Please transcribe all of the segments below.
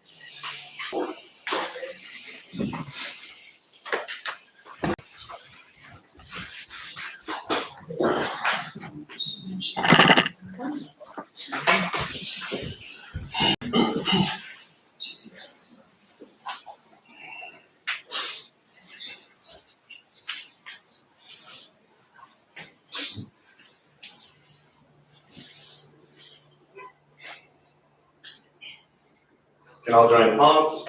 You can all join palms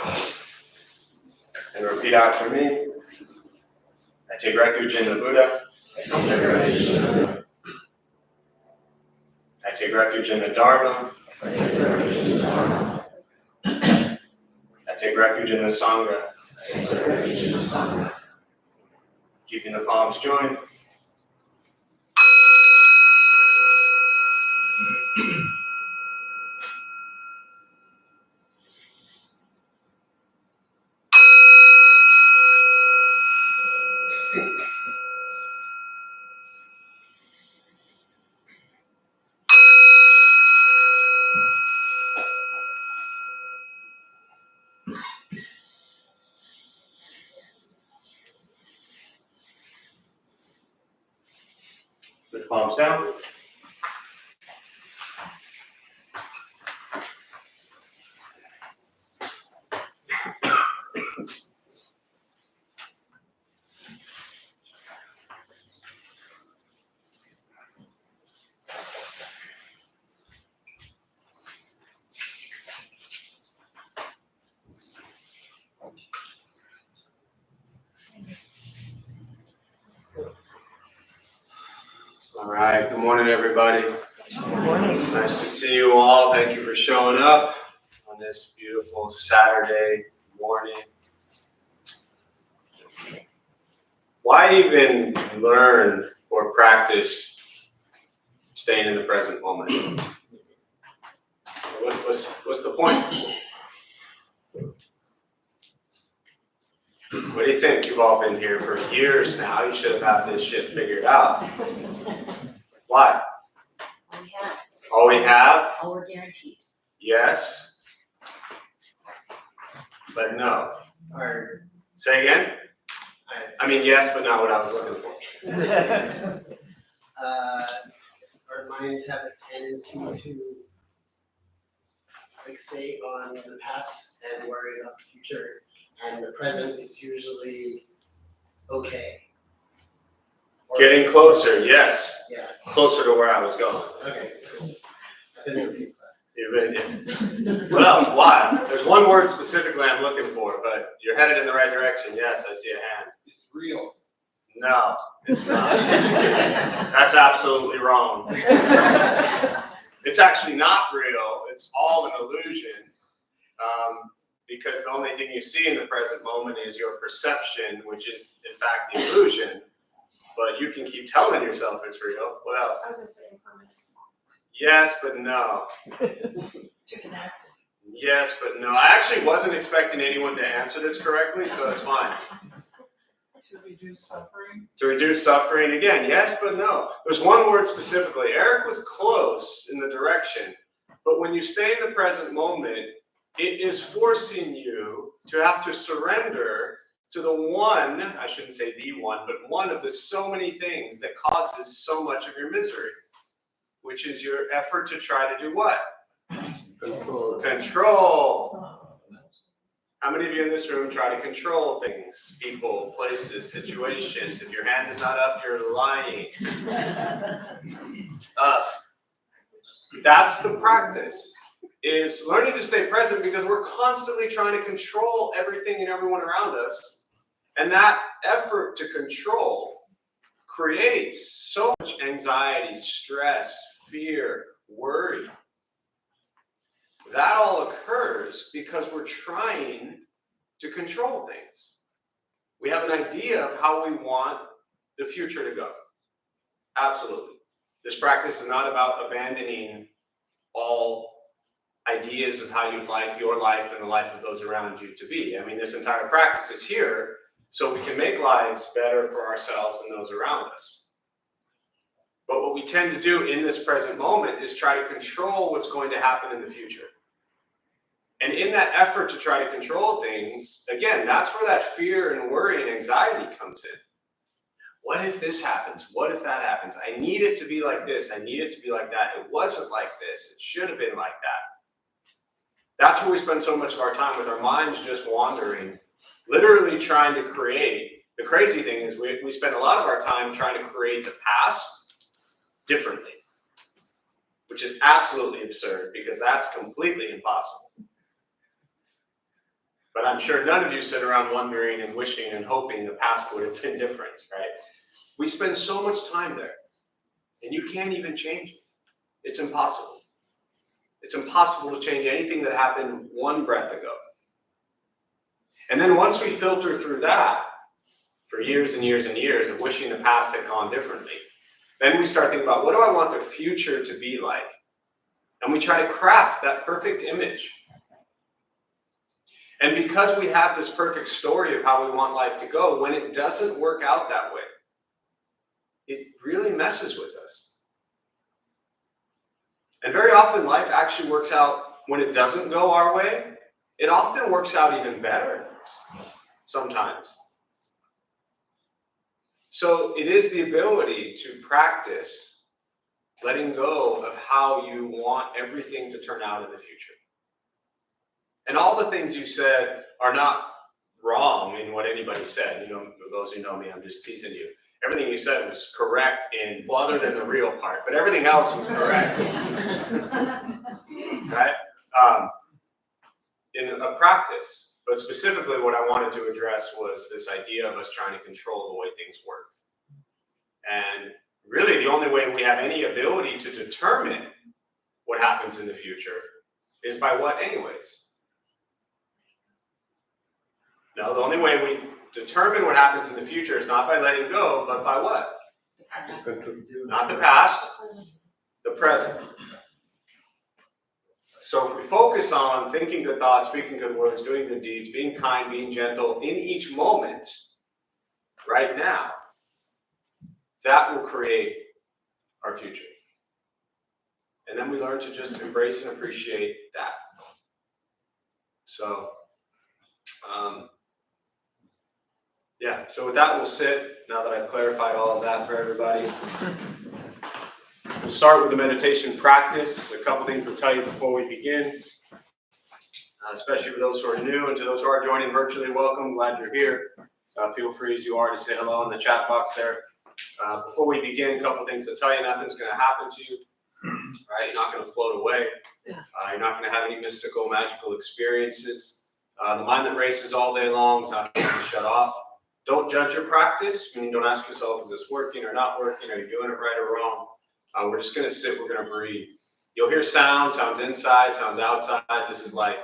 and repeat after me. I take refuge in the Buddha. I take refuge in the Dharma. I take refuge in the Sangha. Keeping the palms joined. Put the palms down. All right, good morning, everybody. Good morning. Nice to see you all. Thank you for showing up on this beautiful Saturday morning. Why even learn or practice staying in the present moment? What's the point? What do you think? You've all been here for years now. You should have had this shit figured out. Why? We have. Oh, we have? Oh, we're guaranteed. Yes. But no. Our, Say again? I mean, yes, but not what I was looking for. our minds have a tendency to fixate on the past and worry about the future, and the present is usually okay. Or, Getting closer, yes. Yeah. Closer to where I was going. Okay. Cool. I've been in a few classes. You've been, what else? Why? There's one word specifically I'm looking for, but you're headed in the right direction. Yes, I see a hand. It's real. No, it's not. That's absolutely wrong. It's actually not real. It's all an illusion. Because the only thing you see in the present moment is your perception, which is in fact the illusion. But you can keep telling yourself it's real. What else? I was going to say impermanence. Yes, but no. To connect. Yes, but no. I actually wasn't expecting anyone to answer this correctly, so that's fine. To reduce suffering. To reduce suffering, again, yes, but no. There's one word specifically. Eric was close in the direction, but when you stay in the present moment, it is forcing you to have to surrender to the one, I shouldn't say the one, but one of the so many things that causes so much of your misery, which is your effort to try to do what? Control. How many of you in this room try to control things, people, places, situations? If your hand is not up, you're lying. That's the practice, is learning to stay present, because we're constantly trying to control everything and everyone around us. And that effort to control creates so much anxiety, stress, fear, worry. That all occurs because we're trying to control things. We have an idea of how we want the future to go. Absolutely. This practice is not about abandoning all ideas of how you'd like your life and the life of those around you to be. I mean, this entire practice is here so we can make lives better for ourselves and those around us. But what we tend to do in this present moment is try to control what's going to happen in the future. And in that effort to try to control things, again, that's where that fear and worry and anxiety comes in. What if this happens? What if that happens? I need it to be like this. I need it to be like that. It wasn't like this. It should have been like that. That's where we spend so much of our time, with our minds just wandering, literally trying to create. The crazy thing is we spend a lot of our time trying to create the past differently, which is absolutely absurd because that's completely impossible. But I'm sure none of you sit around wondering and wishing and hoping the past would have been different, right? We spend so much time there, and you can't even change it. It's impossible. It's impossible to change anything that happened one breath ago. And then once we filter through that, for years and years and years of wishing the past had gone differently, then we start thinking about, what do I want the future to be like? And we try to craft that perfect image. And because we have this perfect story of how we want life to go, when it doesn't work out that way, it really messes with us. And very often life actually works out, when it doesn't go our way, it often works out even better sometimes. So it is the ability to practice letting go of how you want everything to turn out in the future. And all the things you said are not wrong in what anybody said. You know, those who know me, I'm just teasing you. Everything you said was correct in, well, other than the real part, but everything else was correct. Right? In a practice. But specifically what I wanted to address was this idea of us trying to control the way things work. And really the only way we have any ability to determine what happens in the future is by what anyways? No, the only way we determine what happens in the future is not by letting go, but by what? Not the past, the present. So if we focus on thinking good thoughts, speaking good words, doing good deeds, being kind, being gentle in each moment, right now, that will create our future. And then we learn to just embrace and appreciate that. So, yeah, so with that we'll sit, now that I've clarified all of that for everybody. We'll start with the meditation practice. A couple things to tell you before we begin, especially for those who are new, and to those who are joining virtually, welcome, glad you're here. Feel free as you are to say hello in the chat box there. Before we begin, a couple things to tell you. Nothing's going to happen to you. Right? You're not going to float away. You're not going to have any mystical, magical experiences. The mind that races all day long is not going to shut off. Don't judge your practice. I mean, don't ask yourself, is this working or not working? Are you doing it right or wrong? We're just going to sit. We're going to breathe. You'll hear sounds inside, sounds outside. This is life.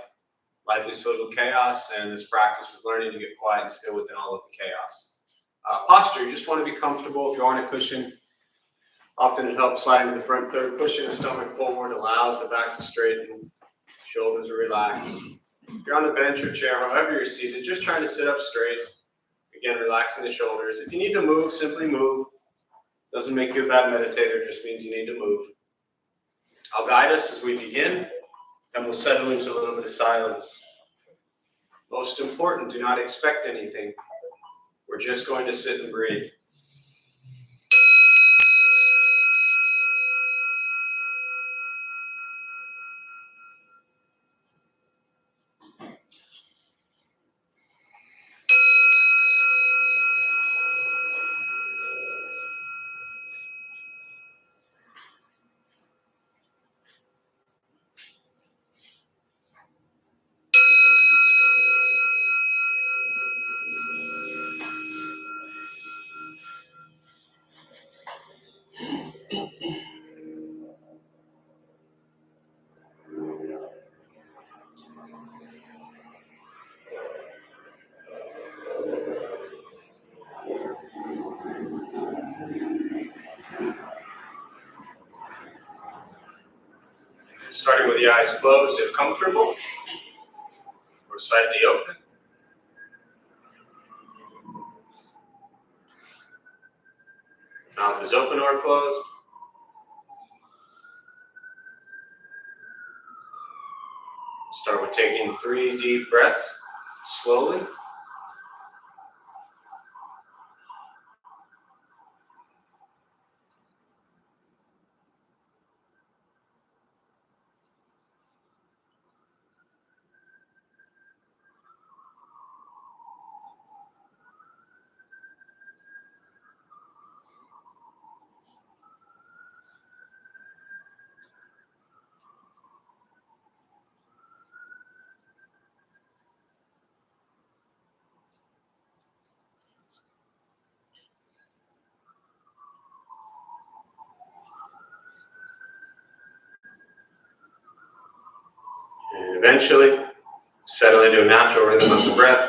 Life is filled with chaos, and this practice is learning to get quiet and still within all of the chaos. Posture, you just want to be comfortable. If you're on a cushion, often it helps sliding to the front third, pushing the stomach forward, allows the back to straighten, shoulders are relaxed. If you're on the bench or chair, however you're seated, just trying to sit up straight. Again, relaxing the shoulders. If you need to move, simply move. Doesn't make you a bad meditator, just means you need to move. I'll guide us as we begin, and we'll settle into a little bit of silence. Most important, do not expect anything. We're just going to sit and breathe. Starting with the eyes closed if comfortable, or slightly open. Mouth is open or closed. Start with taking 3 deep breaths, slowly. And eventually, settle into a natural rhythm of the breath.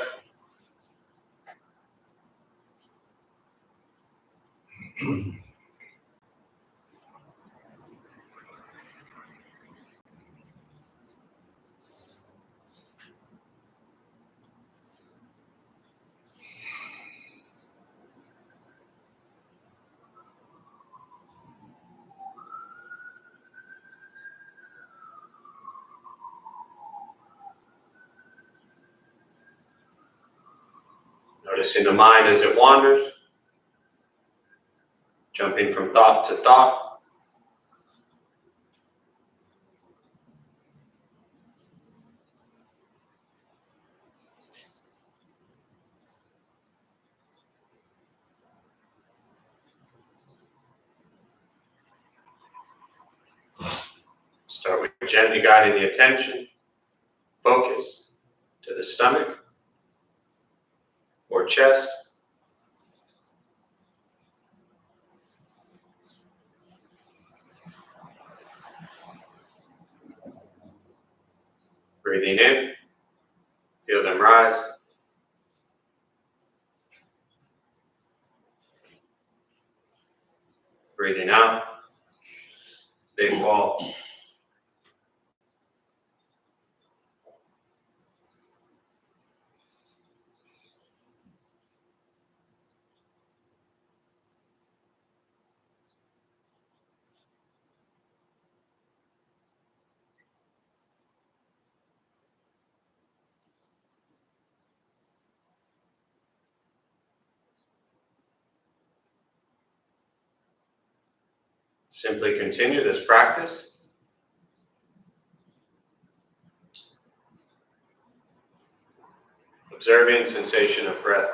Noticing the mind as it wanders, jumping from thought to thought. Start with gently guiding the attention, focus to the stomach or chest. Breathing in, feel them rise. Breathing out, they fall. Simply continue this practice. Observing sensation of breath.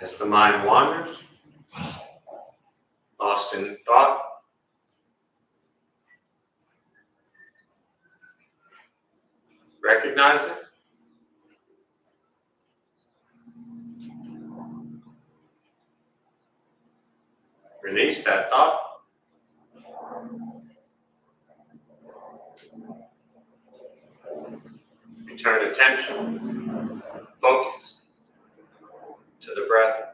As the mind wanders, lost in thought, recognize it. Release that thought. Return attention, focus to the breath.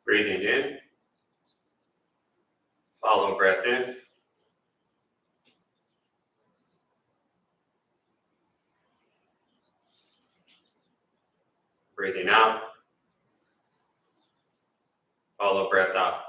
Breathing in, follow breath in. Breathing out, follow breath out.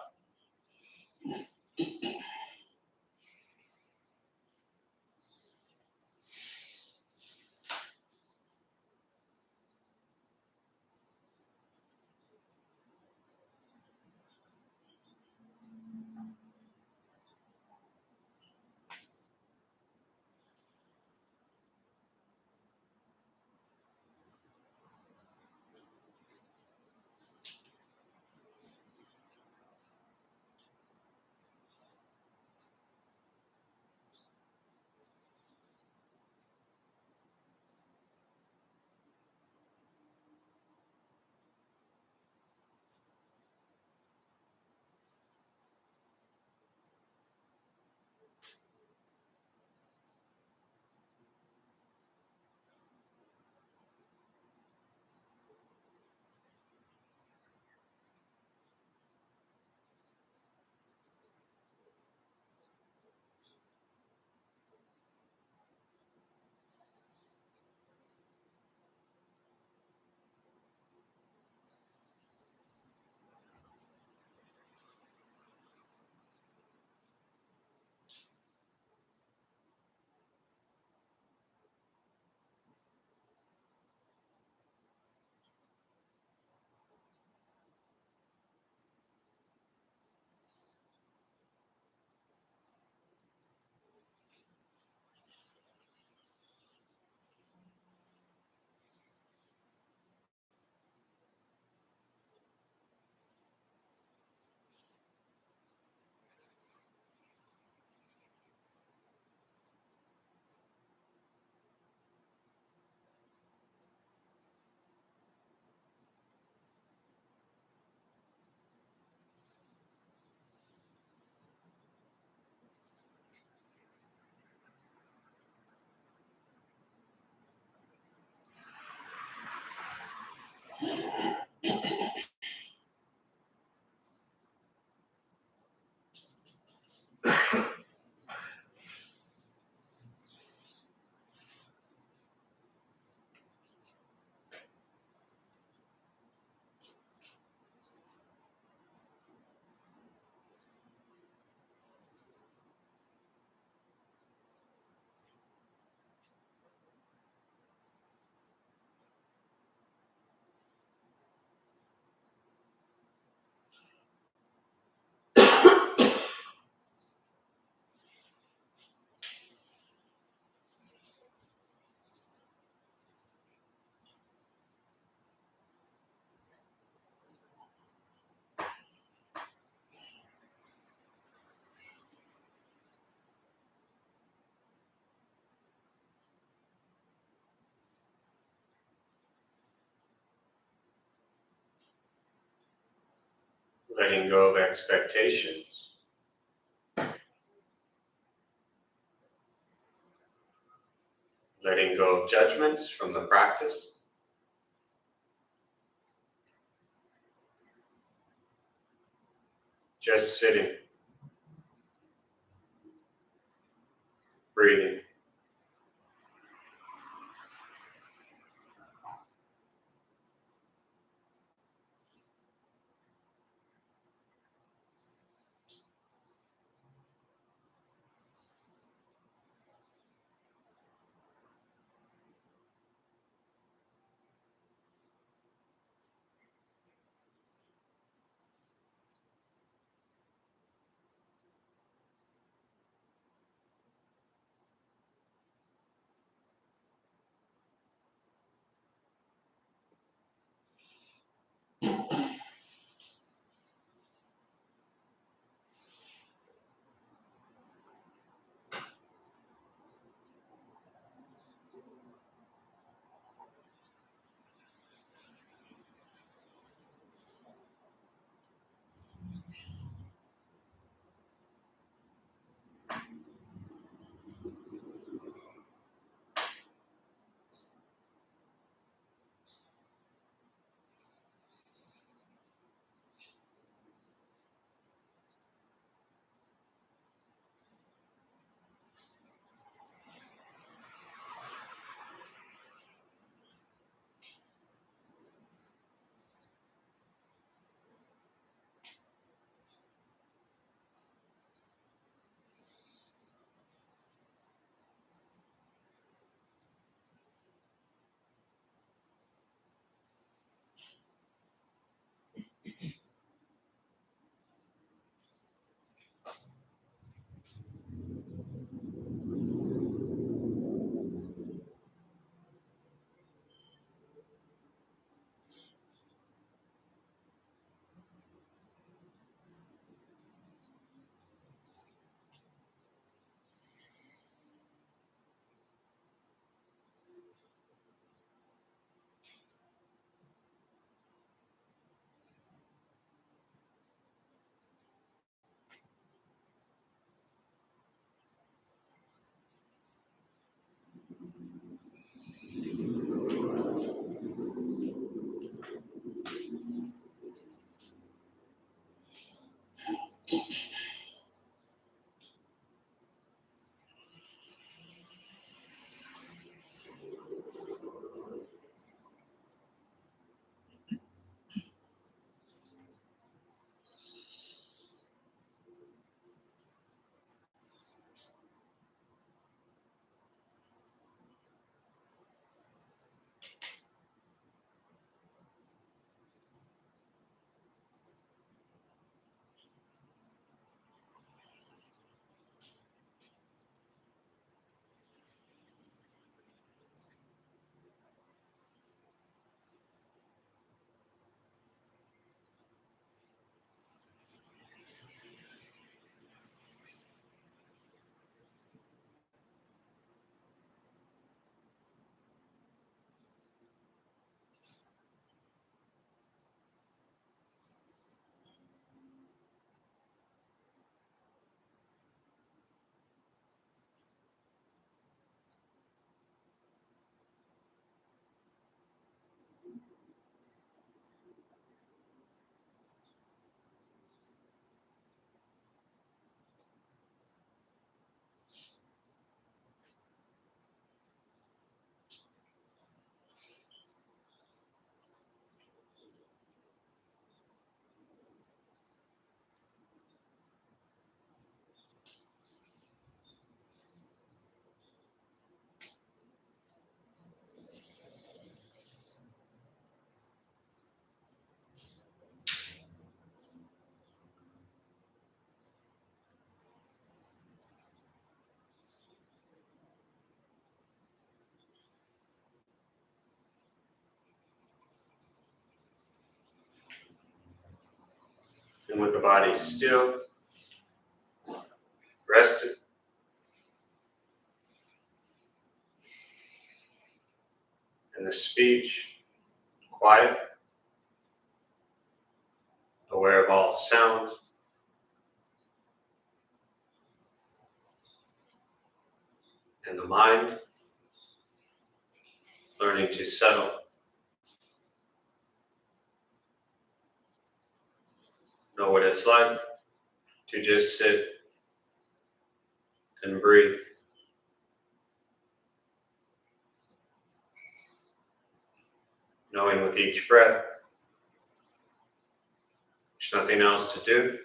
Letting go of expectations. Letting go of judgments from the practice. Just sitting. Breathing. And with the body still, rested, and the speech quiet, aware of all sounds, and the mind learning to settle. Know what it's like to just sit and breathe. Knowing with each breath, there's nothing else to do.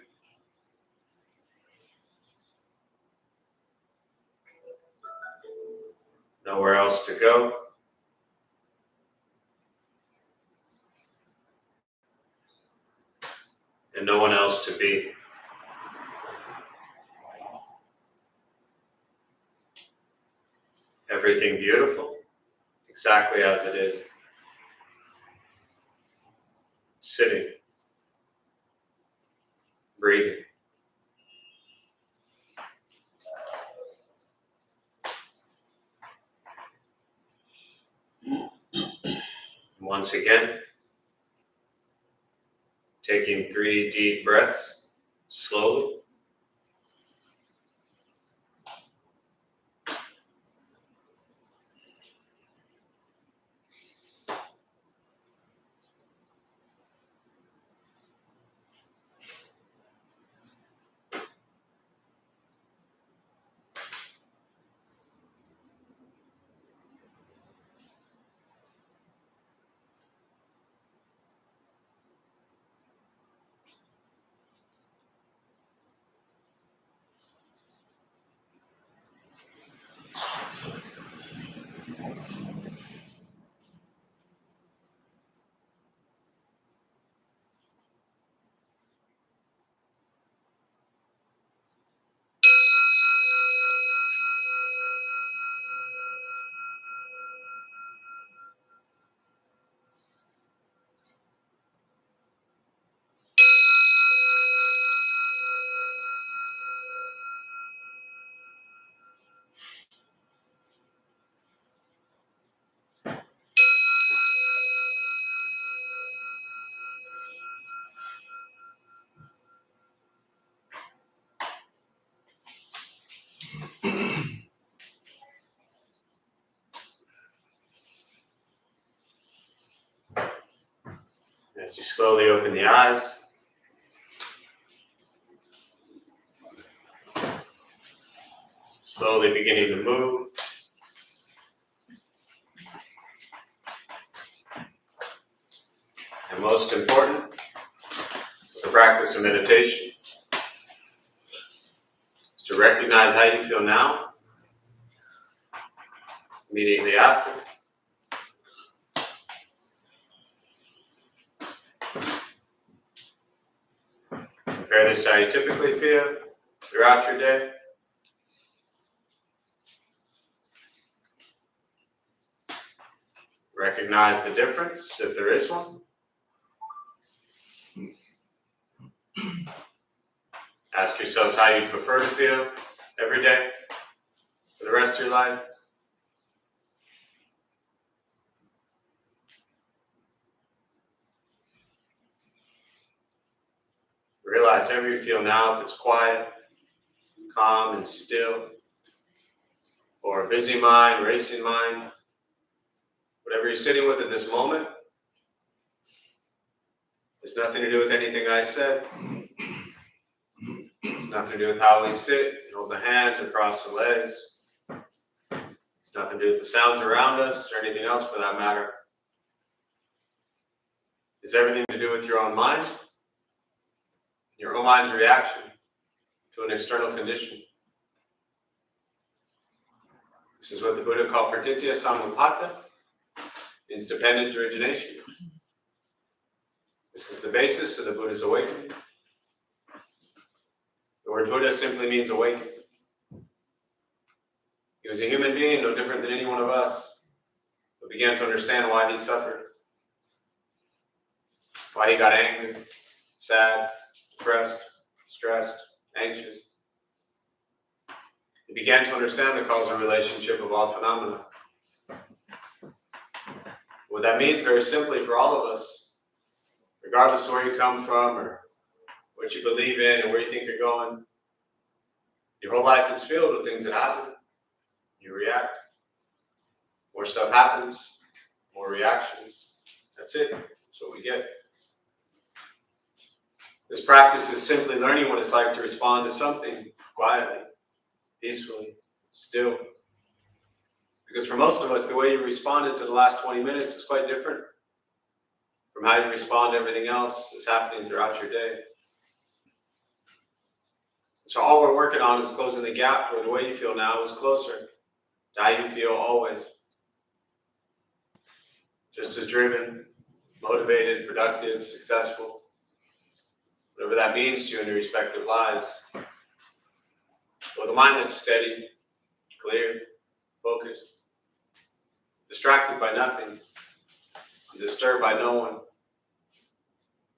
Nowhere else to go. And no one else to be. Everything beautiful, exactly as it is. Sitting, breathing. Once again, taking 3 deep breaths, slowly. As you slowly open the eyes, slowly beginning to move. And most important, with the practice of meditation, is to recognize how you feel now, immediately after. Compare this to how you typically feel throughout your day. Recognize the difference, if there is one. Ask yourselves how you prefer to feel every day for the rest of your life. Realize however you feel now, if it's quiet, calm and still, or a busy mind, racing mind, whatever you're sitting with at this moment, it's nothing to do with anything I said. It's nothing to do with how we sit, hold the hands across the legs. It's nothing to do with the sounds around us or anything else for that matter. It's everything to do with your own mind, your own mind's reaction to an external condition. This is what the Buddha called pratitya samutpata, means dependent origination. This is the basis of the Buddha's awakening. The word Buddha simply means awakened. He was a human being, no different than any one of us, but began to understand why he suffered, why he got angry, sad, depressed, stressed, anxious. You began to understand the causal relationship of all phenomena. What that means, very simply, for all of us, regardless of where you come from or what you believe in or where you think you're going, your whole life is filled with things that happen. You react. More stuff happens, more reactions. That's it. That's what we get. This practice is simply learning what it's like to respond to something quietly, peacefully, still. Because for most of us, the way you responded to the last 20 minutes is quite different from how you respond to everything else that's happening throughout your day. So all we're working on is closing the gap where the way you feel now is closer to how you feel always. Just as driven, motivated, productive, successful, whatever that means to you in your respective lives. With a mind that's steady, clear, focused, distracted by nothing, disturbed by no one.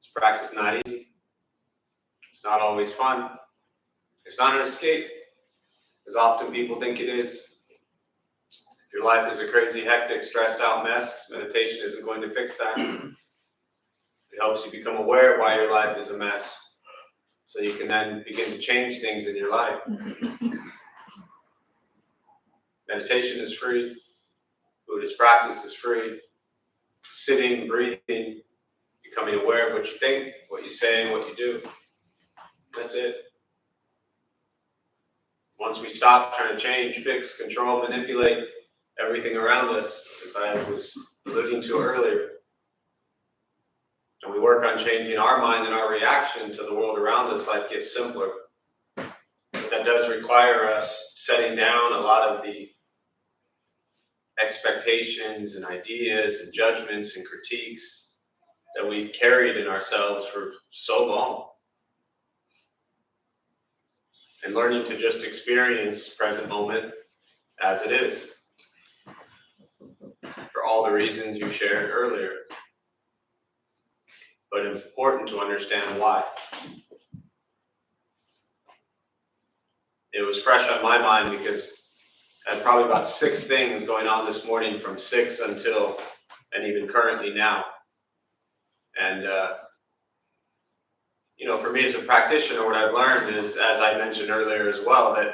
This practice is not easy. It's not always fun. It's not an escape, as often people think it is. If your life is a crazy, hectic, stressed out mess, meditation isn't going to fix that. It helps you become aware of why your life is a mess, so you can then begin to change things in your life. Meditation is free. Buddhist practice is free. Sitting, breathing, becoming aware of what you think, what you say, and what you do. That's it. Once we stop trying to change, fix, control, manipulate everything around us, as I was alluding to earlier, and we work on changing our mind and our reaction to the world around us, life gets simpler. But that does require us setting down a lot of the expectations and ideas and judgments and critiques that we've carried in ourselves for so long. And learning to just experience present moment as it is. For all the reasons you shared earlier. But it's important to understand why. It was fresh on my mind because I had probably about 6 things going on this morning from 6 until, and even currently now. And, for me as a practitioner, what I've learned is, as I mentioned earlier as well, that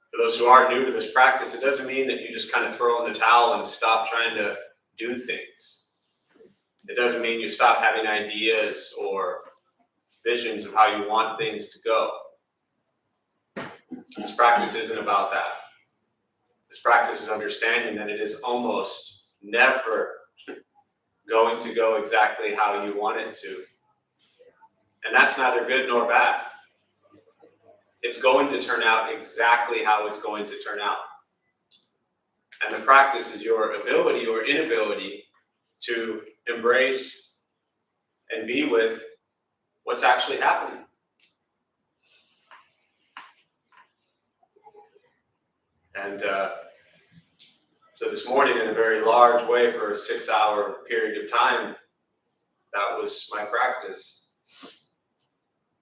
for those who are new to this practice, it doesn't mean that you just kind of throw in the towel and stop trying to do things. It doesn't mean you stop having ideas or visions of how you want things to go. This practice isn't about that. This practice is understanding that it is almost never going to go exactly how you want it to. And that's neither good nor bad. It's going to turn out exactly how it's going to turn out. And the practice is your ability or inability to embrace and be with what's actually happening. And so this morning, in a very large way, for a 6-hour period of time, that was my practice.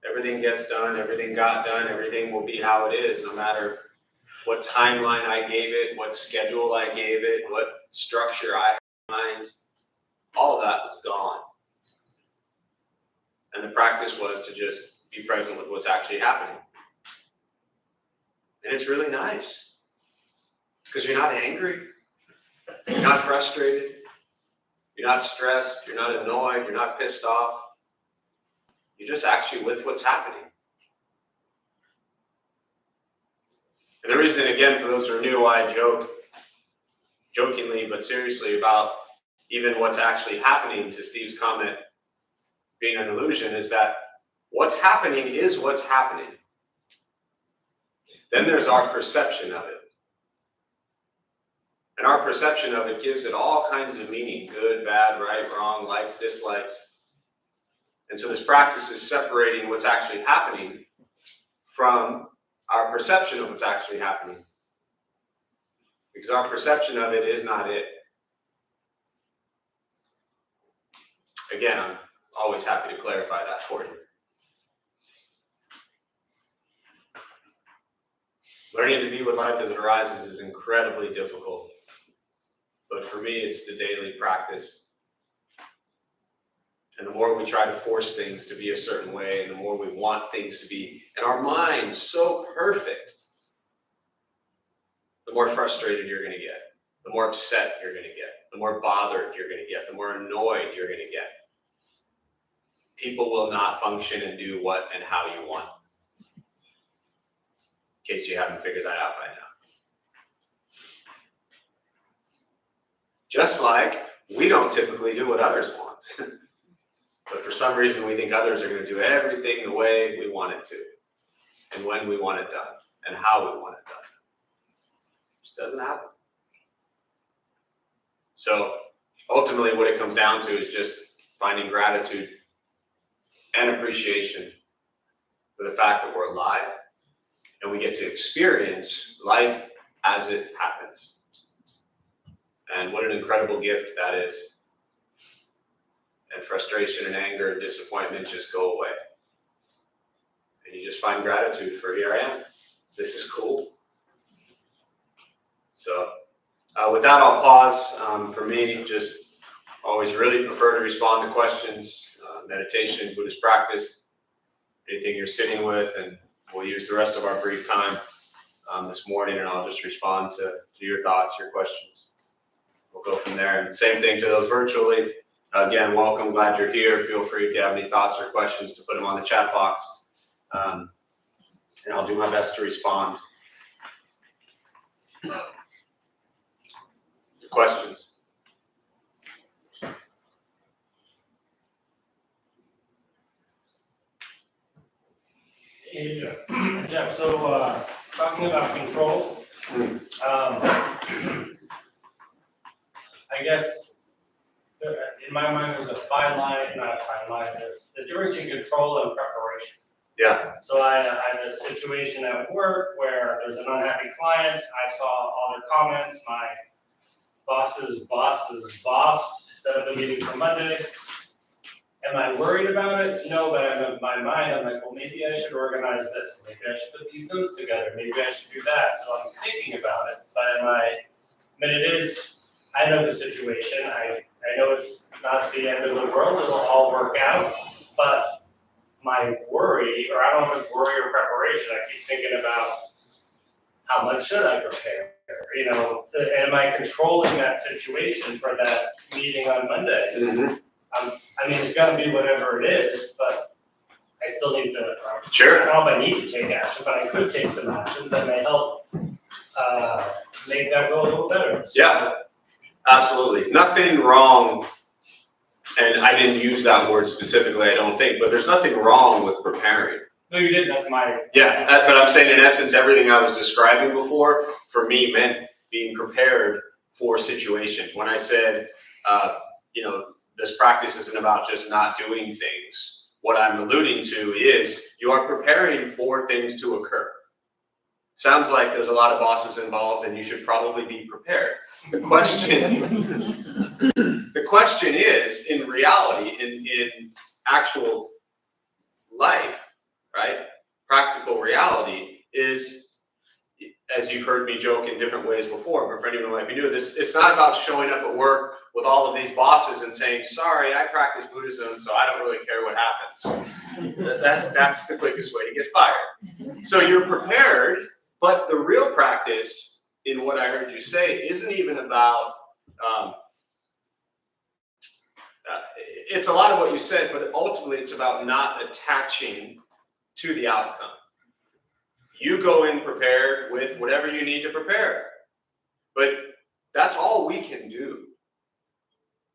Everything gets done, everything got done, everything will be how it is, no matter what timeline I gave it, what schedule I gave it, what structure I had in mind. All of that was gone. And the practice was to just be present with what's actually happening. And it's really nice. Because you're not angry, you're not frustrated, you're not stressed, you're not annoyed, you're not pissed off. You're just actually with what's happening. And the reason, again, for those who are new, I joke, jokingly but seriously, about even what's actually happening, to Steve's comment being an illusion, is that what's happening is what's happening. Then there's our perception of it. And our perception of it gives it all kinds of meaning: good, bad, right, wrong, likes, dislikes. And so this practice is separating what's actually happening from our perception of what's actually happening. Because our perception of it is not it. Again, I'm always happy to clarify that for you. Learning to be with life as it arises is incredibly difficult. But for me, it's the daily practice. And the more we try to force things to be a certain way, and the more we want things to be in our mind so perfect, the more frustrated you're going to get, the more upset you're going to get, the more bothered you're going to get, the more annoyed you're going to get. People will not function and do what and how you want. In case you haven't figured that out by now. Just like we don't typically do what others want. But for some reason, we think others are going to do everything the way we want it to, and when we want it done, and how we want it done. It just doesn't happen. So ultimately, what it comes down to is just finding gratitude and appreciation for the fact that we're alive, and we get to experience life as it happens. And what an incredible gift that is. And frustration and anger and disappointment just go away. And you just find gratitude for, here I am. This is cool. So with that, I'll pause. For me, just always really prefer to respond to questions, meditation, Buddhist practice, anything you're sitting with, and we'll use the rest of our brief time this morning, and I'll just respond to your thoughts, your questions. We'll go from there. And same thing to those virtually. Again, welcome, glad you're here. Feel free if you have any thoughts or questions to put them on the chat box. And I'll do my best to respond. Questions? Hey, Jeff, so talking about control, I guess in my mind there's a fine line, not a fine line, there's the difference in control and preparation. Yeah. So I had a situation at work where there's an unhappy client. I saw all their comments. My boss's boss's boss set up a meeting for Monday. Am I worried about it? No, but I'm in my mind, I'm like, well, maybe I should organize this. Maybe I should put these notes together. Maybe I should do that. So I'm thinking about it. But it is, I know the situation. I know it's not the end of the world. It'll all work out. But my worry, or I don't know if it's worry or preparation, I keep thinking about how much should I prepare? You know, am I controlling that situation for that meeting on Monday? Mm-hmm. I mean, it's gotta be whatever it is, but I still need to, Sure. I don't know if I need to take action, but I could take some actions that may help make that go a little better. So, Yeah. Absolutely. Nothing wrong, and I didn't use that word specifically, I don't think, but there's nothing wrong with preparing. No, you didn't, that's my. Yeah, but I'm saying in essence, everything I was describing before, for me, meant being prepared for situations. When I said, this practice isn't about just not doing things, what I'm alluding to is you are preparing for things to occur. Sounds like there's a lot of bosses involved and you should probably be prepared. The question is, in reality, in actual life, right? Practical reality is, as you've heard me joke in different ways before, but for anyone who might be new to this, it's not about showing up at work with all of these bosses and saying, sorry, I practice Buddhism, so I don't really care what happens. That's the quickest way to get fired. So you're prepared, but the real practice, in what I heard you say, isn't even about, it's a lot of what you said, but ultimately it's about not attaching to the outcome. You go in prepared with whatever you need to prepare, but that's all we can do.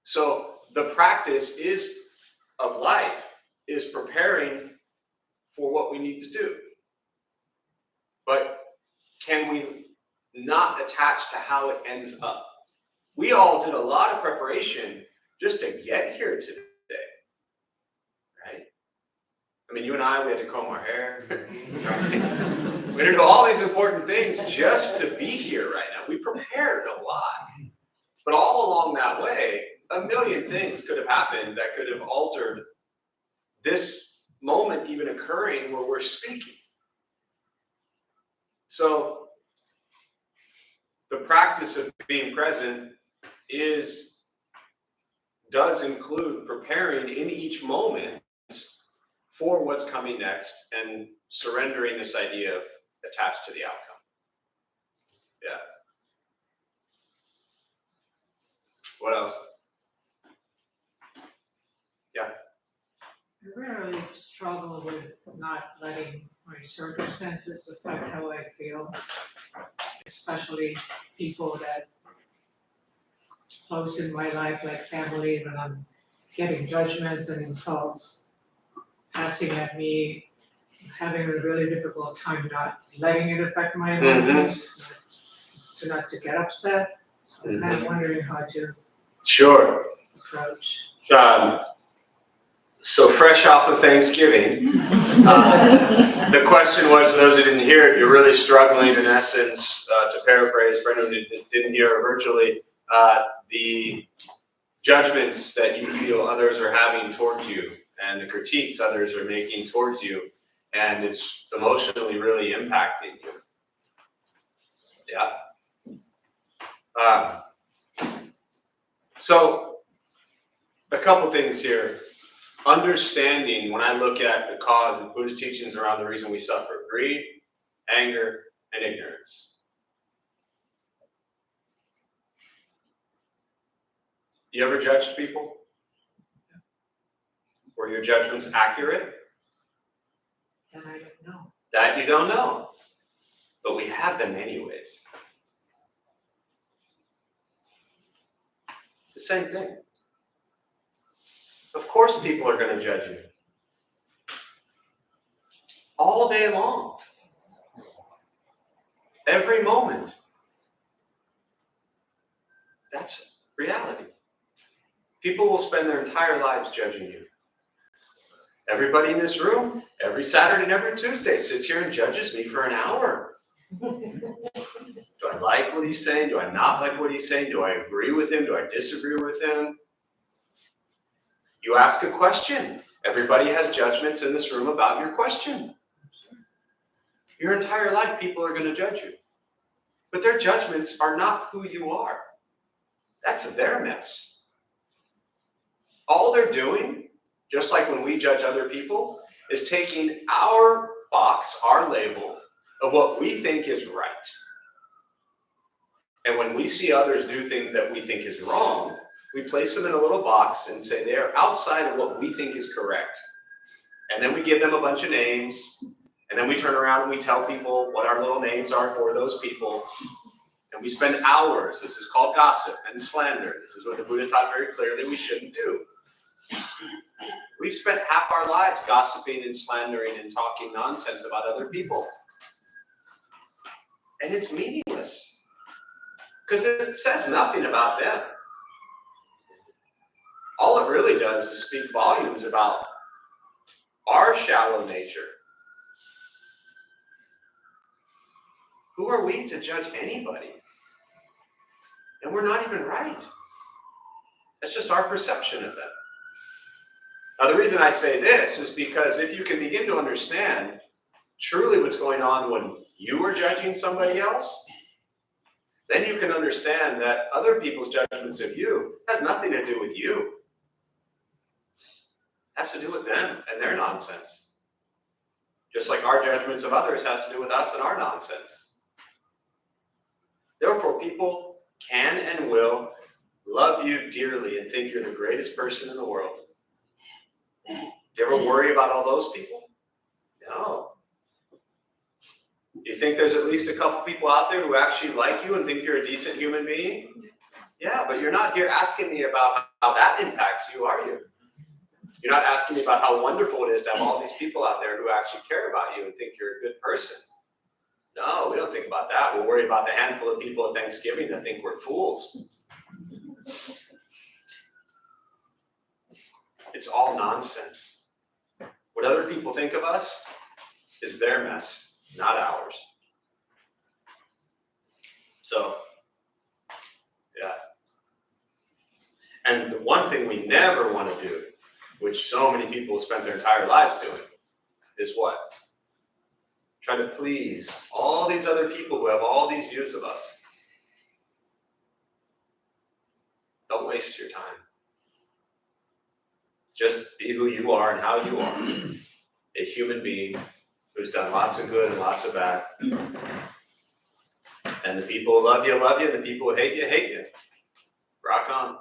So the practice of life is preparing for what we need to do. But can we not attach to how it ends up? We all did a lot of preparation just to get here today, right? I mean, you and I, we had to comb our hair. Right? We had to do all these important things just to be here right now. We prepared a lot. But all along that way, a million things could have happened that could have altered this moment even occurring where we're speaking. So the practice of being present does include preparing in each moment for what's coming next and surrendering this idea of attached to the outcome. Yeah. What else? Yeah. I really struggle with not letting my circumstances affect how I feel, especially people that close in my life, like family, when I'm getting judgments and insults passing at me, having a really difficult time not letting it affect my emotions, not to get upset. So I'm kind of wondering how to Sure. approach. So fresh off of Thanksgiving, the question was, for those who didn't hear it, you're really struggling in essence, to paraphrase for anyone who didn't hear it virtually, the judgments that you feel others are having towards you and the critiques others are making towards you, and it's emotionally really impacting you. Yeah. So a couple things here. Understanding, when I look at the cause of Buddhist teachings around the reason we suffer: greed, anger, and ignorance. You ever judged people? Were your judgments accurate? And I don't know. That you don't know. But we have them anyways. It's the same thing. Of course people are going to judge you. All day long. Every moment. That's reality. People will spend their entire lives judging you. Everybody in this room, every Saturday and every Tuesday, sits here and judges me for an hour. Do I like what he's saying? Do I not like what he's saying? Do I agree with him? Do I disagree with him? You ask a question. Everybody has judgments in this room about your question. Your entire life, people are going to judge you. But their judgments are not who you are. That's their mess. All they're doing, just like when we judge other people, is taking our box, our label, of what we think is right. And when we see others do things that we think is wrong, we place them in a little box and say they are outside of what we think is correct. And then we give them a bunch of names, and then we turn around and we tell people what our little names are for those people. And we spend hours. This is called gossip and slander. This is what the Buddha taught very clearly we shouldn't do. We've spent half our lives gossiping and slandering and talking nonsense about other people. And it's meaningless. Because it says nothing about them. All it really does is speak volumes about our shallow nature. Who are we to judge anybody? And we're not even right. That's just our perception of them. Now, the reason I say this is because if you can begin to understand truly what's going on when you are judging somebody else, then you can understand that other people's judgments of you has nothing to do with you. It has to do with them and their nonsense. Just like our judgments of others has to do with us and our nonsense. Therefore, people can and will love you dearly and think you're the greatest person in the world. Do you ever worry about all those people? No. You think there's at least a couple people out there who actually like you and think you're a decent human being? Yeah, but you're not here asking me about how that impacts you, are you? You're not asking me about how wonderful it is to have all these people out there who actually care about you and think you're a good person. No, we don't think about that. We'll worry about the handful of people at Thanksgiving that think we're fools. It's all nonsense. What other people think of us is their mess, not ours. So, yeah. And the one thing we never want to do, which so many people spend their entire lives doing, is what? Try to please all these other people who have all these views of us. waste your time. Just be who you are and how you are. A human being who's done lots of good and lots of bad. And the people who love you, and the people who hate you. Rock on.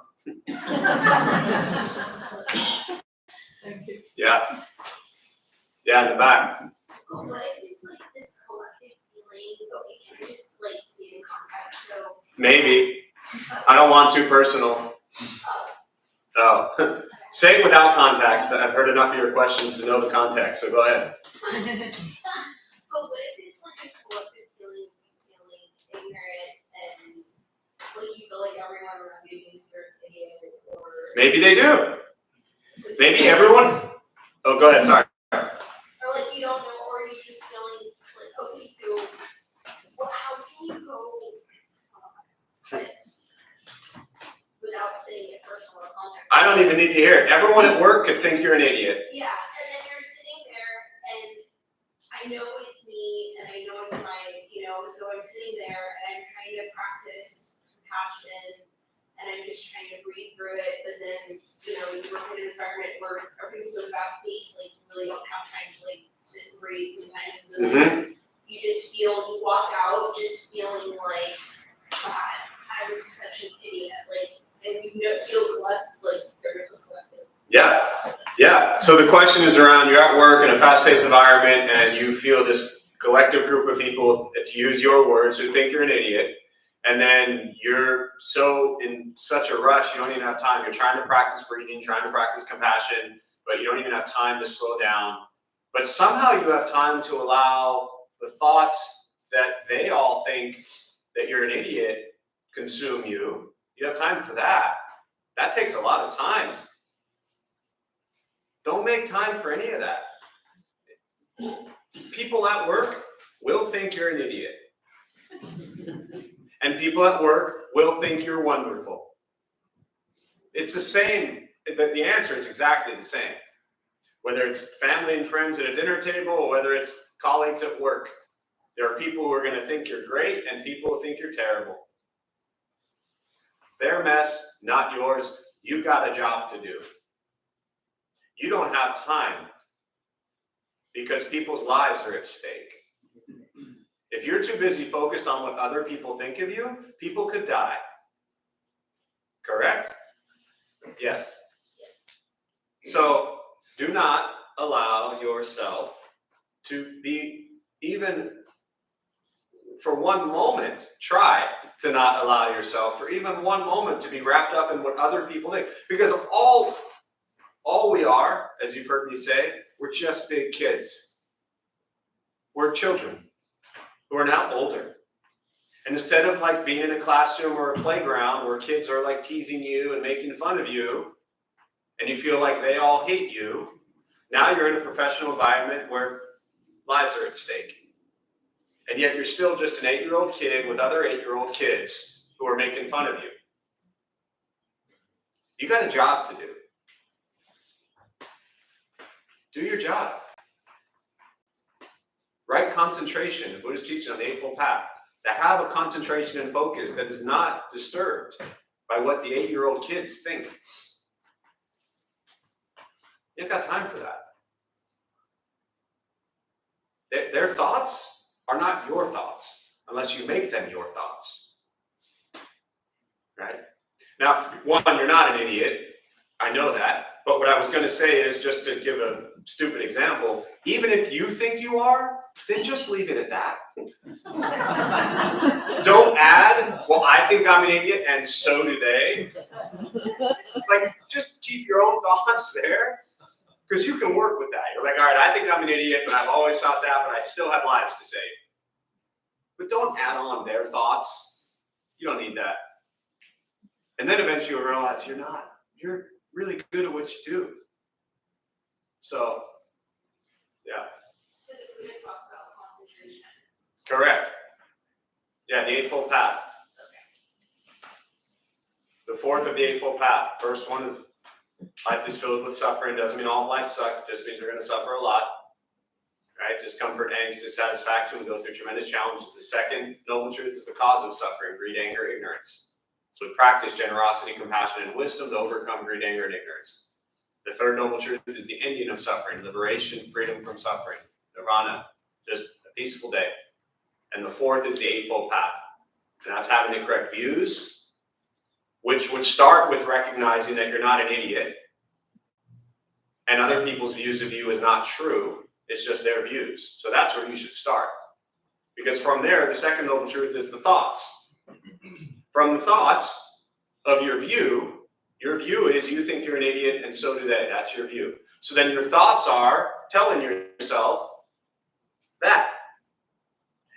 Thank you. Yeah. Yeah, in the back. But what if it's like this collective feeling, but we can just like see it in context, so. Maybe. I don't want too personal. Oh. Say it without context. I've heard enough of your questions to know the context, so go ahead. But what if it's like a collective feeling, ignorant and like you feel like everyone around you thinks you're an idiot or. Maybe they do. Maybe everyone. Oh, go ahead. Sorry. Or like you don't know, or you're just feeling like, okay, so how can you go without saying it personal context? I don't even need to hear it. Everyone at work could think you're an idiot. Yeah, and then you're sitting there and I know it's me and I know it's my, so I'm sitting there and I'm trying to practice compassion and I'm just trying to breathe through it, but then, you work in an environment where everything's so fast paced, like you really don't have time to like sit and breathe sometimes. And then you just you walk out just feeling like, God, I was such an idiot. Like, and feel like there's a collective. Yeah. So the question is around, you're at work in a fast-paced environment and you feel this collective group of people, to use your words, who think you're an idiot. And then you're in such a rush, you don't even have time. You're trying to practice breathing, trying to practice compassion, but you don't even have time to slow down. But somehow you have time to allow the thoughts that they all think that you're an idiot consume you. You have time for that. That takes a lot of time. Don't make time for any of that. People at work will think you're an idiot. And people at work will think you're wonderful. It's the same. The answer is exactly the same. Whether it's family and friends at a dinner table or whether it's colleagues at work, there are people who are going to think you're great and people who think you're terrible. Their mess, not yours. You've got a job to do. You don't have time because people's lives are at stake. If you're too busy focused on what other people think of you, people could die. Correct? Yes. So do not allow yourself to be, even for one moment, try to not allow yourself for even one moment to be wrapped up in what other people think. Because all we are, as you've heard me say, we're just big kids. We're children who are now older. And instead of like being in a classroom or a playground where kids are like teasing you and making fun of you, and you feel like they all hate you, now you're in a professional environment where lives are at stake. And yet you're still just an 8-year-old kid with other 8-year-old kids who are making fun of you. You got a job to do. Do your job. Right concentration, the Buddhist teaching on the Eightfold Path, to have a concentration and focus that is not disturbed by what the 8-year-old kids think. You've got time for that. Their thoughts are not your thoughts unless you make them your thoughts. Right? Now, one, you're not an idiot. I know that. But what I was going to say is, just to give a stupid example, even if you think you are, then just leave it at that. Don't add, well, I think I'm an idiot and so do they. Like, just keep your own thoughts there. Because you can work with that. You're like, all right, I think I'm an idiot, but I've always thought that, but I still have lives to save. But don't add on their thoughts. You don't need that. And then eventually you'll realize you're not. You're really good at what you do. So, yeah. So the Buddha talks about concentration. Correct. Yeah, the Eightfold Path. Okay. The fourth of the Eightfold Path. First one is life is filled with suffering. Doesn't mean all of life sucks. Just means we're going to suffer a lot. Right? Discomfort, angst, dissatisfaction. We go through tremendous challenges. The second noble truth is the cause of suffering: greed, anger, ignorance. So we practice generosity, compassion, and wisdom to overcome greed, anger, and ignorance. The third noble truth is the ending of suffering, liberation, freedom from suffering, nirvana, just a peaceful day. And the fourth is the Eightfold Path. And that's having the correct views, which would start with recognizing that you're not an idiot, and other people's views of you is not true. It's just their views. So that's where you should start. Because from there, the second noble truth is the thoughts. From the thoughts of your view is you think you're an idiot and so do they. That's your view. So then your thoughts are telling yourself that.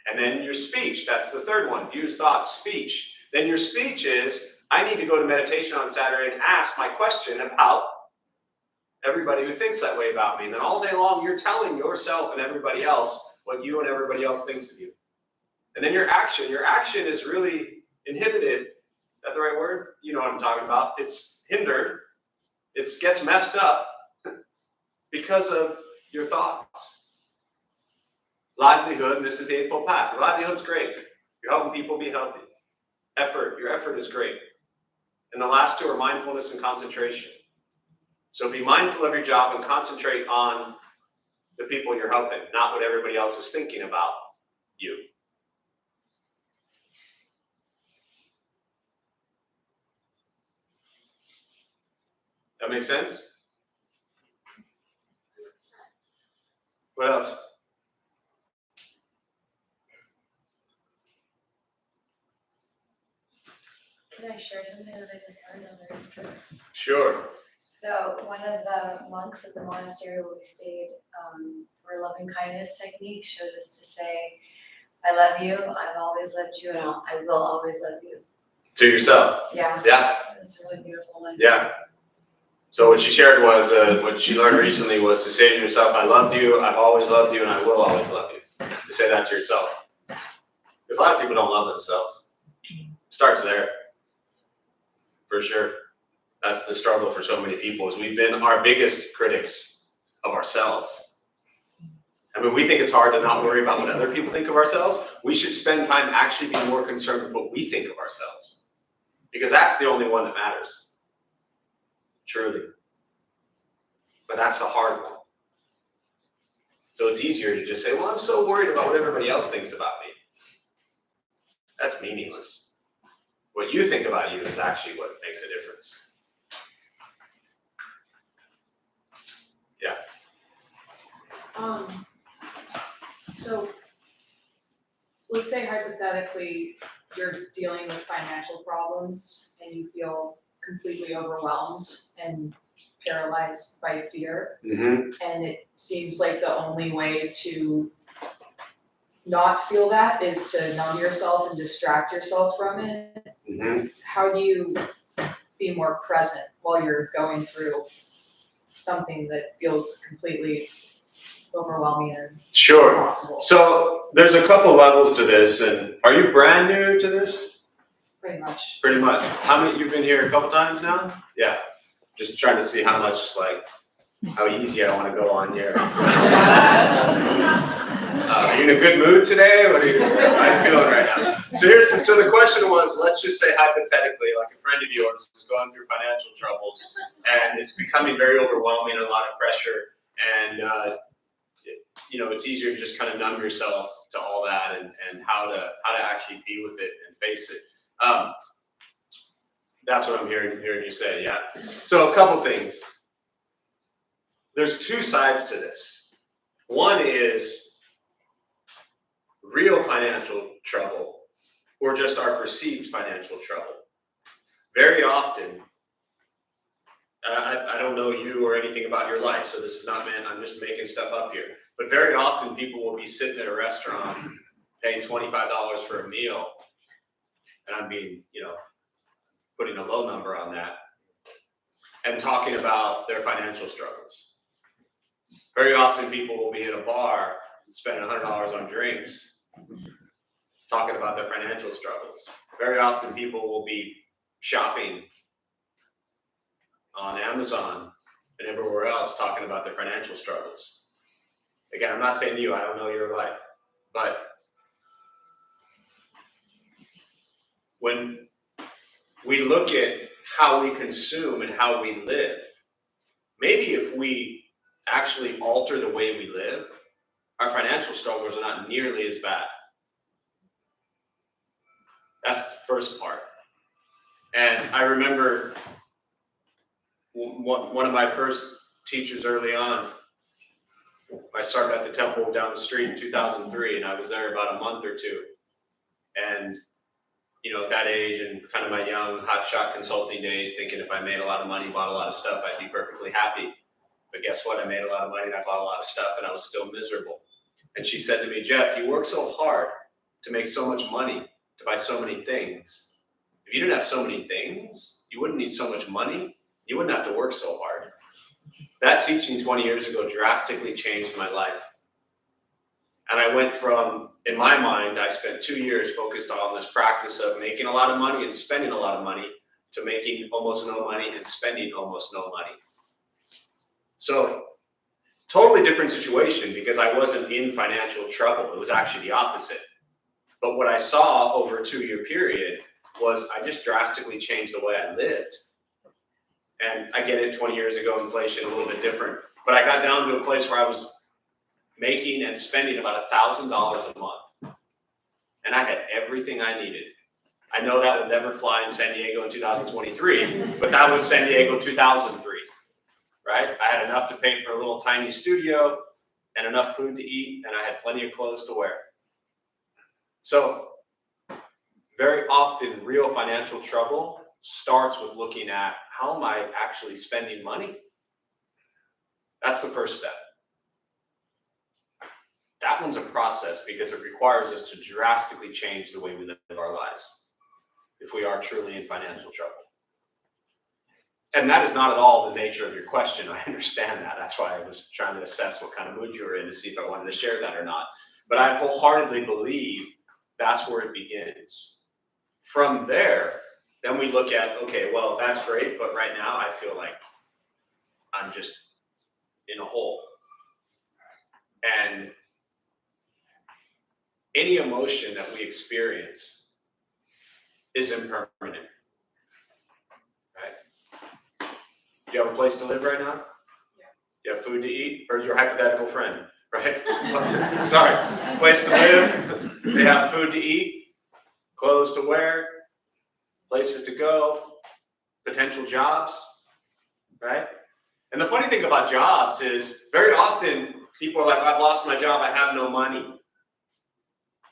And then your speech, that's the third one. Views, thoughts, speech. Then your speech is, I need to go to meditation on Saturday and ask my question about everybody who thinks that way about me. And then all day long, you're telling yourself and everybody else what you and everybody else thinks of you. And then your action is really inhibited. Is that the right word? You know what I'm talking about. It's hindered. It gets messed up because of your thoughts. Livelihood, and this is the Eightfold Path. Your livelihood's great. You're helping people be healthy. Your effort is great. And the last two are mindfulness and concentration. So be mindful of your job and concentrate on the people you're helping, not what everybody else is thinking about you. That make sense? What else? Can I share something that I just learned on their trip? Sure. So one of the monks at the monastery where we stayed for a loving kindness technique showed us to say, I love you, I've always loved you, and I will always love you. To yourself. Yeah. Yeah. It was a really beautiful line. Yeah. So what she shared was, what she learned recently was to say to yourself, I loved you, I've always loved you, and I will always love you. To say that to yourself. Because a lot of people don't love themselves. Starts there. For sure. That's the struggle for so many people, is we've been our biggest critics of ourselves. I mean, we think it's hard to not worry about what other people think of ourselves. We should spend time actually being more concerned with what we think of ourselves. Because that's the only one that matters. Truly. But that's the hard one. So it's easier to just say, well, I'm so worried about what everybody else thinks about me. That's meaningless. What you think about you is actually what makes a difference. Yeah. So let's say hypothetically you're dealing with financial problems and you feel completely overwhelmed and paralyzed by fear. Mm-hmm. And it seems like the only way to not feel that is to numb yourself and distract yourself from it. Mm-hmm. How do you be more present while you're going through something that feels completely overwhelming and Sure. impossible? So there's a couple levels to this, and are you brand new to this? Pretty much. Pretty much. How many, you've been here a couple times now? Yeah. Just trying to see how much, how easy I want to go on here. Are you in a good mood today? How are you feeling right now? So the question was, let's just say hypothetically, like a friend of yours is going through financial troubles, and it's becoming very overwhelming and a lot of pressure, and it's easier to just kind of numb yourself to all that and how to actually be with it and face it. That's what I'm hearing you say, yeah. So a couple things. There's two sides to this. One is real financial trouble or just our perceived financial trouble. Very often, I don't know you or anything about your life, so this is not meant, I'm just making stuff up here. But very often people will be sitting at a restaurant paying $25 for a meal, and I'm being, putting a low number on that, and talking about their financial struggles. Very often people will be at a bar spending $100 on drinks, talking about their financial struggles. Very often people will be shopping on Amazon and everywhere else talking about their financial struggles. Again, I'm not saying you, I don't know your life, but when we look at how we consume and how we live. Maybe if we actually alter the way we live, our financial struggles are not nearly as bad. That's the first part. And I remember one of my first teachers early on. I started at the temple down the street in 2003, and I was there about a month or two. And at that age and kind of my young hotshot consulting days, thinking if I made a lot of money, bought a lot of stuff, I'd be perfectly happy. But guess what? I made a lot of money and I bought a lot of stuff, and I was still miserable. And she said to me, Jeff, you work so hard to make so much money, to buy so many things. If you didn't have so many things, you wouldn't need so much money. You wouldn't have to work so hard. That teaching 20 years ago drastically changed my life. And I went from, in my mind, I spent 2 years focused on this practice of making a lot of money and spending a lot of money, to making almost no money and spending almost no money. So, totally different situation, because I wasn't in financial trouble. It was actually the opposite. But what I saw over a 2-year period was I just drastically changed the way I lived. And I get it, 20 years ago, inflation a little bit different. But I got down to a place where I was making and spending about $1,000 a month. And I had everything I needed. I know that will never fly in San Diego in 2023, but that was San Diego 2003, right? I had enough to pay for a little tiny studio and enough food to eat, and I had plenty of clothes to wear. So very often, real financial trouble starts with looking at, how am I actually spending money? That's the first step. That one's a process, because it requires us to drastically change the way we live our lives if we are truly in financial trouble. And that is not at all the nature of your question. I understand that. That's why I was trying to assess what kind of mood you were in to see if I wanted to share that or not. But I wholeheartedly believe that's where it begins. From there, then we look at, okay, well, that's great, but right now I feel like I'm just in a hole. And any emotion that we experience is impermanent, right? You have a place to live right now? Yeah. You have food to eat? Or your hypothetical friend, right? Sorry, place to live, they have food to eat, clothes to wear, places to go, potential jobs, right? And the funny thing about jobs is, very often people are like, I've lost my job, I have no money,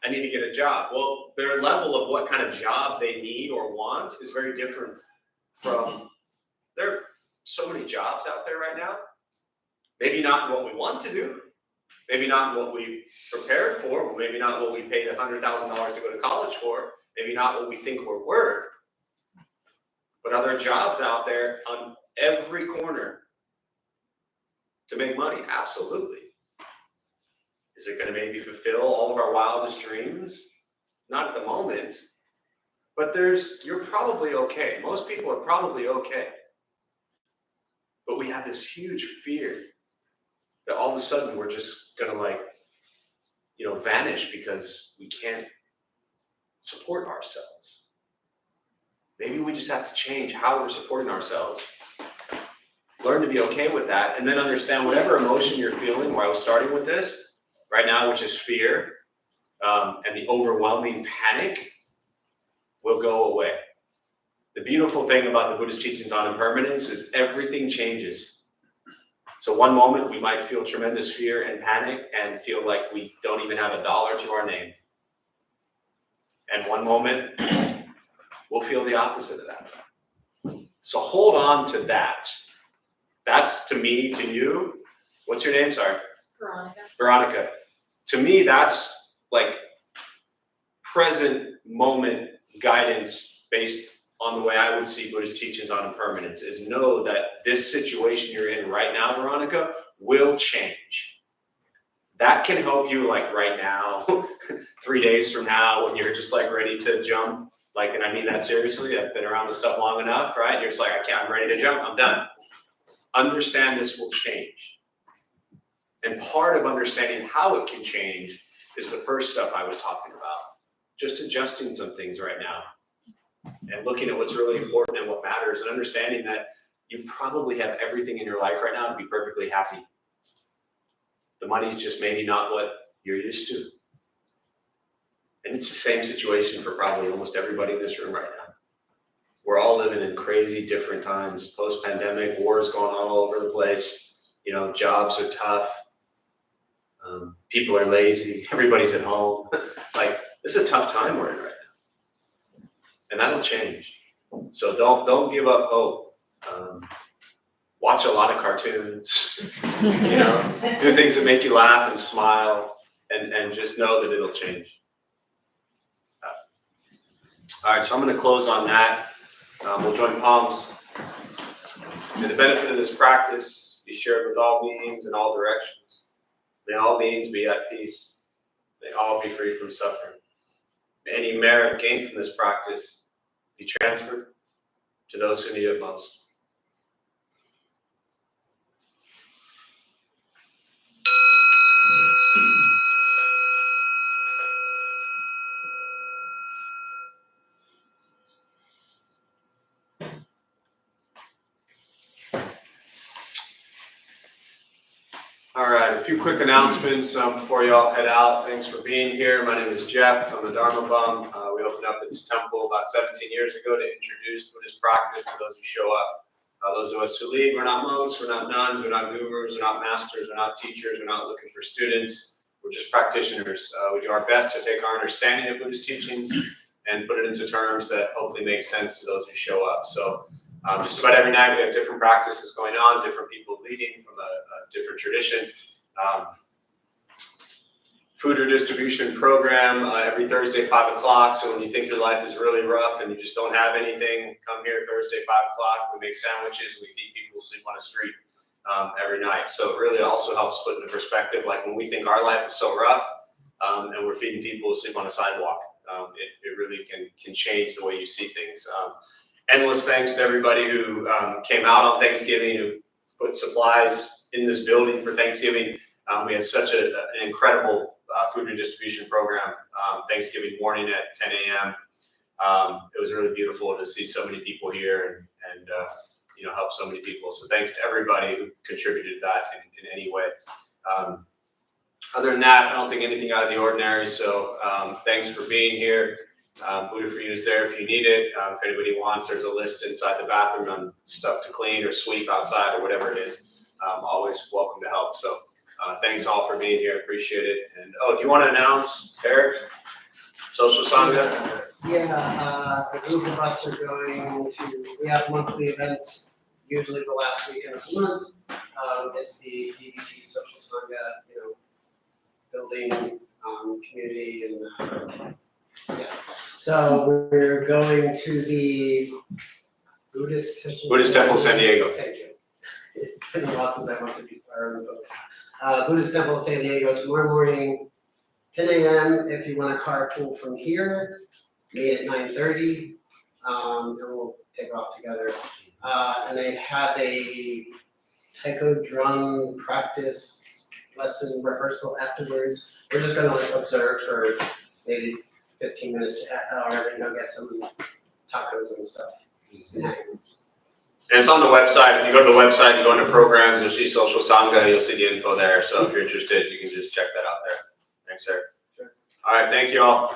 I need to get a job. Well, their level of what kind of job they need or want is very different from, there are so many jobs out there right now. Maybe not what we want to do, maybe not what we prepared for, maybe not what we paid $100,000 to go to college for, maybe not what we think we're worth. But are there jobs out there on every corner to make money? Absolutely. Is it going to maybe fulfill all of our wildest dreams? Not at the moment. But you're probably okay. Most people are probably okay. But we have this huge fear that all of a sudden we're just going to vanish because we can't support ourselves. Maybe we just have to change how we're supporting ourselves. Learn to be okay with that, and then understand whatever emotion you're feeling, where I was starting with this right now, which is fear, and the overwhelming panic, will go away. The beautiful thing about the Buddhist teachings on impermanence is everything changes. So one moment we might feel tremendous fear and panic and feel like we don't even have $1 to our name. And one moment we'll feel the opposite of that. So hold on to that. That's, to me, to you. What's your name? Sorry. Veronica. Veronica. To me, that's like present moment guidance based on the way I would see Buddhist teachings on impermanence, is know that this situation you're in right now, Veronica, will change. That can help you like right now, 3 days from now, when you're just like ready to jump. Like, and I mean that seriously, I've been around this stuff long enough, right? You're just like, I'm ready to jump, I'm done. Understand this will change. And part of understanding how it can change is the first stuff I was talking about. Just adjusting some things right now. and looking at what's really important and what matters, and understanding that you probably have everything in your life right now to be perfectly happy. The money's just maybe not what you're used to. And it's the same situation for probably almost everybody in this room right now. We're all living in crazy different times. Post-pandemic, wars going on all over the place. You know, jobs are tough. People are lazy. Everybody's at home. Like, this is a tough time we're in right now. And that'll change. So don't give up hope. Watch a lot of cartoons. You know, do things that make you laugh and smile, and just know that it'll change. All right, so I'm going to close on that. We'll join palms. May the benefit of this practice be shared with all beings in all directions. May all beings be at peace. May all be free from suffering. May any merit gained from this practice be transferred to those who need it most. All right, a few quick announcements before you all head out. Thanks for being here. My name is Jeff. I'm a Dharma bum. We opened up this temple about 17 years ago to introduce Buddhist practice to those who show up. Those of us who lead, we're not monks, we're not nuns, we're not gurus, we're not masters, we're not teachers, we're not looking for students. We're just practitioners. We do our best to take our understanding of Buddhist teachings and put it into terms that hopefully make sense to those who show up. So just about every night we have different practices going on, different people leading from a different tradition. Food redistribution program every Thursday, 5 o'clock. So when you think your life is really rough and you just don't have anything, come here Thursday, 5 o'clock. We make sandwiches, we feed people who sleep on the street every night. So it really also helps put into perspective, like when we think our life is so rough and we're feeding people who sleep on the sidewalk, it really can change the way you see things. Endless thanks to everybody who came out on Thanksgiving, who put supplies in this building for Thanksgiving. We had such an incredible food redistribution program Thanksgiving morning at 10 a.m. It was really beautiful to see so many people here and help so many people. So thanks to everybody who contributed to that in any way. Other than that, I don't think anything out of the ordinary. So thanks for being here. Buddha for You is there if you need it. If anybody wants, there's a list inside the bathroom on stuff to clean or sweep outside or whatever it is. Always welcome to help. So thanks all for being here. Appreciate it. And do you want to announce, Eric, Social Sangha? Yeah, a group of us are going to, we have monthly events, usually the last weekend of the month. It's the DBT Social Sangha, building community and yeah. So we're going to the Buddhist Temple, San Diego. Thank you. It's been a while since I went to our own folks. Buddhist Temple, San Diego, tomorrow morning, 10 a.m. If you want to carpool from here, meet at 9:30, and we'll take off together. And they have a taiko drum practice lesson rehearsal afterwards. We're just going to observe for maybe 15 minutes to an hour, and go get some tacos and stuff. And it's on the website. If you go to the website, you go into programs, you'll see Social Sangha, you'll see the info there. So if you're interested, you can just check that out there. Thanks, Eric. Sure. All right, thank you all.